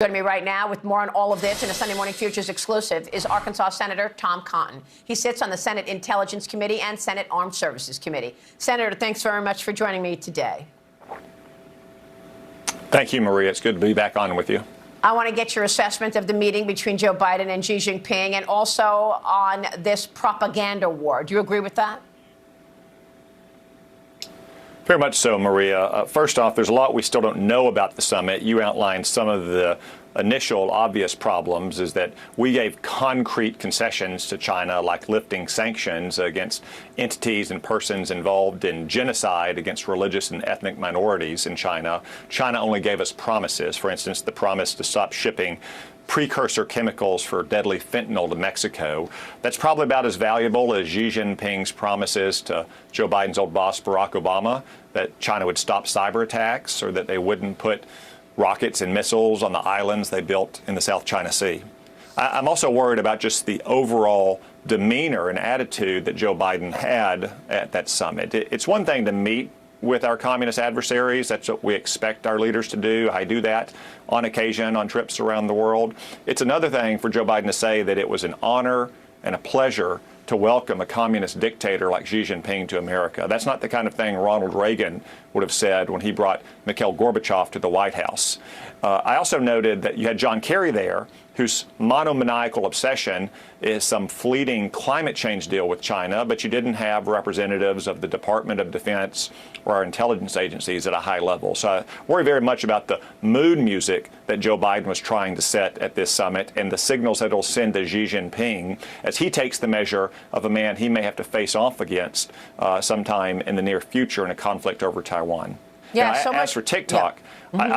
Joining me right now with more on all of this in a Sunday Morning Futures exclusive is Arkansas Senator Tom Cotton. He sits on the Senate Intelligence Committee and Senate Armed Services Committee. Senator, thanks very much for joining me today. Thank you, Maria. It's good to be back on with you. I want to get your assessment of the meeting between Joe Biden and Xi Jinping and also on this propaganda war. Do you agree with that? Very much so, Maria. First off, there's a lot we still don't know about the summit. You outlined some of the initial obvious problems is that we gave concrete concessions to China, like lifting sanctions against entities and persons involved in genocide against religious and ethnic minorities in China. China only gave us promises. For instance, the promise to stop shipping precursor chemicals for deadly fentanyl to Mexico. That's probably about as valuable as Xi Jinping's promises to Joe Biden's old boss, Barack Obama, that China would stop cyber attacks or that they wouldn't put rockets and missiles on the islands they built in the South China Sea. I'm also worried about just the overall demeanor and attitude that Joe Biden had at that summit. It's one thing to meet with our communist adversaries. That's what we expect our leaders to do. I do that on occasion on trips around the world. It's another thing for Joe Biden to say that it was an honor and a pleasure to welcome a communist dictator like Xi Jinping to America. That's not the kind of thing Ronald Reagan would have said when he brought Mikhail Gorbachev to the White House. I also noted that you had John Kerry there, whose monomaniacal obsession is some fleeting climate change deal with China, but you didn't have representatives of the Department of Defense or our intelligence agencies at a high level. So I worry very much about the mood music that Joe Biden was trying to set at this summit and the signals that it'll send to Xi Jinping as he takes the measure of a man he may have to face off against sometime in the near future in a conflict over Taiwan. Yeah, now, so as for TikTok, yeah.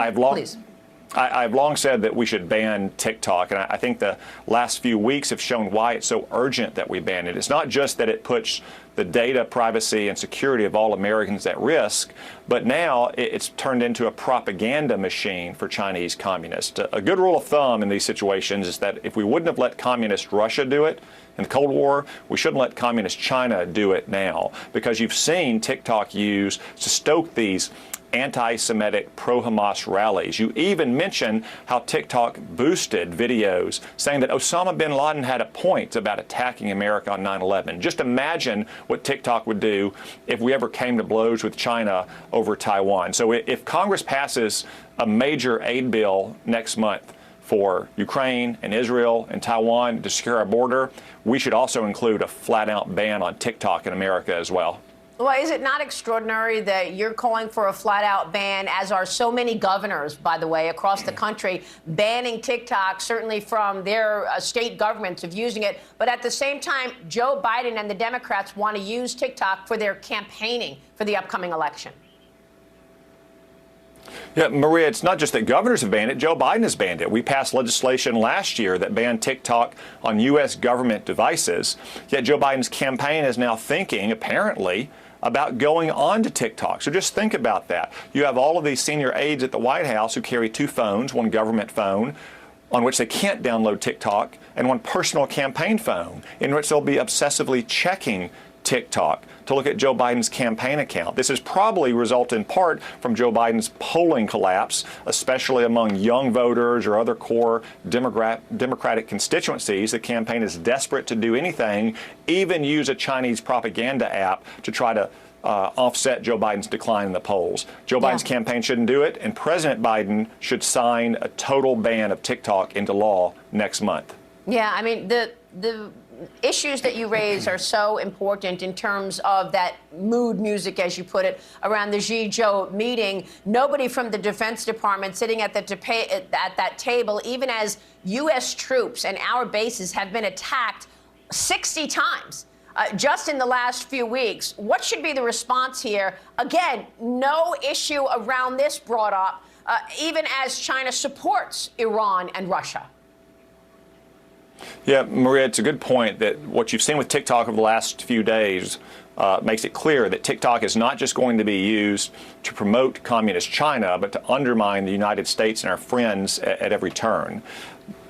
I've long said that we should ban TikTok, and I think the last few weeks have shown why it's so urgent that we ban it. It's not just that it puts the data privacy and security of all Americans at risk, but now it's turned into a propaganda machine for Chinese communists. A good rule of thumb in these situations is that if we wouldn't have let communist Russia do it in the Cold War, we shouldn't let communist China do it now, because you've seen TikTok used to stoke these anti-Semitic pro-Hamas rallies. You even mention how TikTok boosted videos saying that Osama bin Laden had a point about attacking America on 9/11. Just imagine what TikTok would do if we ever came to blows with China over Taiwan. So if Congress passes a major aid bill next month for Ukraine and Israel and Taiwan to secure our border, we should also include a flat-out ban on TikTok in America as well. Well, is it not extraordinary that you're calling for a flat-out ban, as are so many governors, by the way, across the country, banning TikTok, certainly from their state governments of using it. But at the same time, Joe Biden and the Democrats want to use TikTok for their campaigning for the upcoming election. Yeah, Maria, it's not just that governors have banned it. Joe Biden has banned it. We passed legislation last year that banned TikTok on U.S. government devices. Yet Joe Biden's campaign is now thinking, apparently, about going on to TikTok. So just think about that. You have all of these senior aides at the White House who carry two phones, one government phone on which they can't download TikTok, and one personal campaign phone in which they'll be obsessively checking TikTok to look at Joe Biden's campaign account. This has probably resulted in part from Joe Biden's polling collapse, especially among young voters or other core Democratic constituencies. The campaign is desperate to do anything, even use a Chinese propaganda app to try to offset Joe Biden's decline in the polls. Joe Biden's campaign shouldn't do it, and President Biden should sign a total ban of TikTok into law next month. Yeah, I mean, the issues that you raise are so important in terms of that mood music, as you put it, around the Xi-Joe meeting. Nobody from the Defense Department sitting at that table, even as U.S. troops and our bases have been attacked 60 times just in the last few weeks. What should be the response here? Again, no issue around this brought up, even as China supports Iran and Russia. Yeah, Maria, it's a good point that what you've seen with TikTok over the last few days makes it clear that TikTok is not just going to be used to promote communist China, but to undermine the United States and our friends at every turn.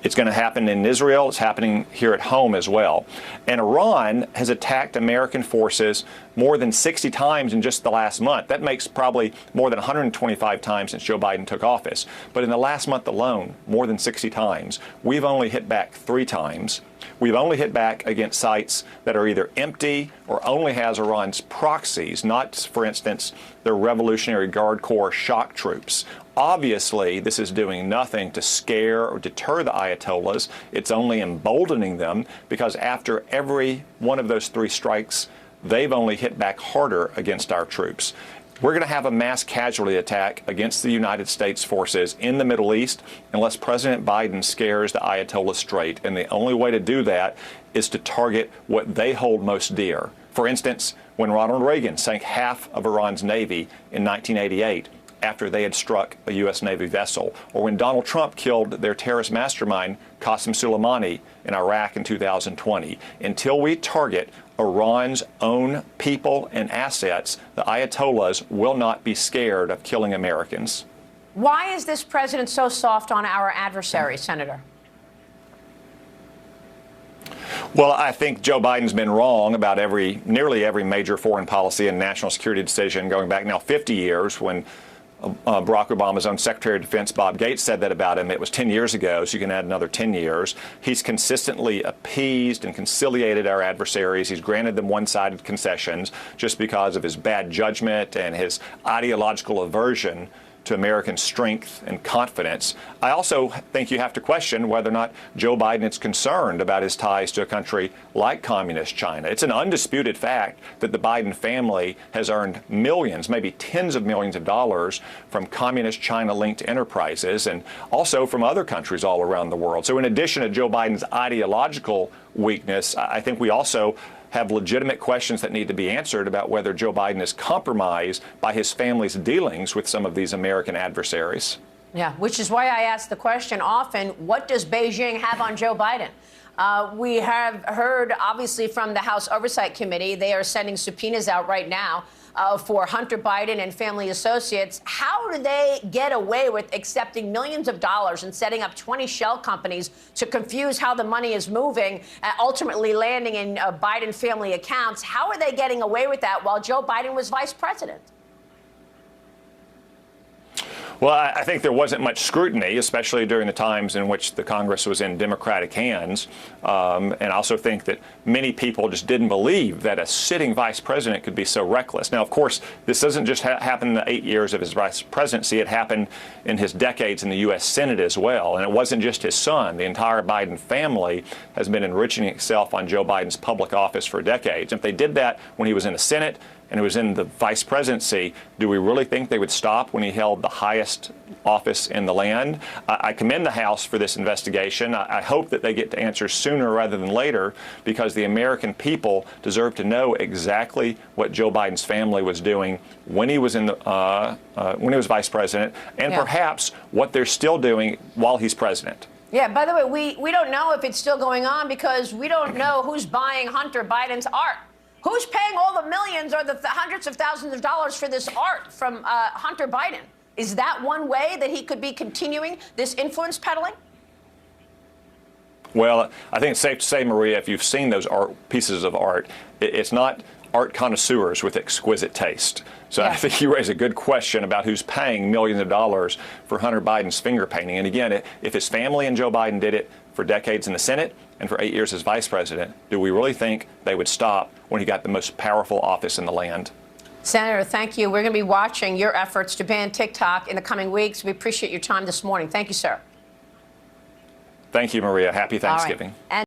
It's going to happen in Israel. It's happening here at home as well. And Iran has attacked American forces more than 60 times in just the last month. That makes probably more than 125 times since Joe Biden took office. But in the last month alone, more than 60 times. We've only hit back 3 times. We've only hit back against sites that are either empty or only has Iran's proxies, not, for instance, their Revolutionary Guard Corps shock troops. Obviously, this is doing nothing to scare or deter the Ayatollahs. It's only emboldening them because after every one of those 3 strikes, they've only hit back harder against our troops. We're going to have a mass casualty attack against the United States forces in the Middle East unless President Biden scares the Ayatollahs straight. And the only way to do that is to target what they hold most dear. For instance, when Ronald Reagan sank half of Iran's Navy in 1988 after they had struck a U.S. Navy vessel, or when Donald Trump killed their terrorist mastermind, Qasem Soleimani, in Iraq in 2020. Until we target Iran's own people and assets, the Ayatollahs will not be scared of killing Americans. Why is this president so soft on our adversaries, Senator? Well, I think Joe Biden's been wrong about nearly every major foreign policy and national security decision going back now 50 years when Barack Obama's own Secretary of Defense, Bob Gates, said that about him. It was 10 years ago, so you can add another 10 years. He's consistently appeased and conciliated our adversaries. He's granted them one-sided concessions just because of his bad judgment and his ideological aversion to American strength and confidence. I also think you have to question whether or not Joe Biden is concerned about his ties to a country like communist China. It's an undisputed fact that the Biden family has earned millions, maybe tens of millions of dollars from communist China-linked enterprises and also from other countries all around the world. So in addition to Joe Biden's ideological weakness, I think we also have legitimate questions that need to be answered about whether Joe Biden is compromised by his family's dealings with some of these American adversaries. Yeah, which is why I ask the question often, what does Beijing have on Joe Biden? We have heard, obviously, from the House Oversight Committee, they are sending subpoenas out right now for Hunter Biden and family associates. How do they get away with accepting millions of dollars and setting up 20 shell companies to confuse how the money is moving, ultimately landing in Biden family accounts? How are they getting away with that while Joe Biden was vice president? Well, I think there wasn't much scrutiny, especially during the times in which the Congress was in Democratic hands. And I also think that many people just didn't believe that a sitting vice president could be so reckless. Now, of course, this doesn't just happen in the 8 years of his vice presidency. It happened in his decades in the U.S. Senate as well. And it wasn't just his son. The entire Biden family has been enriching itself on Joe Biden's public office for decades. If they did that when he was in the Senate and it was in the vice presidency, do we really think they would stop when he held the highest office in the land? I commend the House for this investigation. I hope that they get to answers sooner rather than later, because the American people deserve to know exactly what Joe Biden's family was doing when he was when he was vice president, and perhaps what they're still doing while he's president. Yeah, by the way, we don't know if it's still going on because we don't know who's buying Hunter Biden's art. Who's paying all the millions or the hundreds of thousands of dollars for this art from Hunter Biden? Is that one way that he could be continuing this influence peddling? Well, I think it's safe to say, Maria, if you've seen those pieces of art, it's not art connoisseurs with exquisite taste. So I think you raise a good question about who's paying millions of dollars for Hunter Biden's finger painting. And again, if his family and Joe Biden did it for decades in the Senate and for 8 years as vice president, do we really think they would stop when he got the most powerful office in the land? Senator, thank you. We're going to be watching your efforts to ban TikTok in the coming weeks. We appreciate your time this morning. Thank you, sir. Thank you, Maria. Happy Thanksgiving. And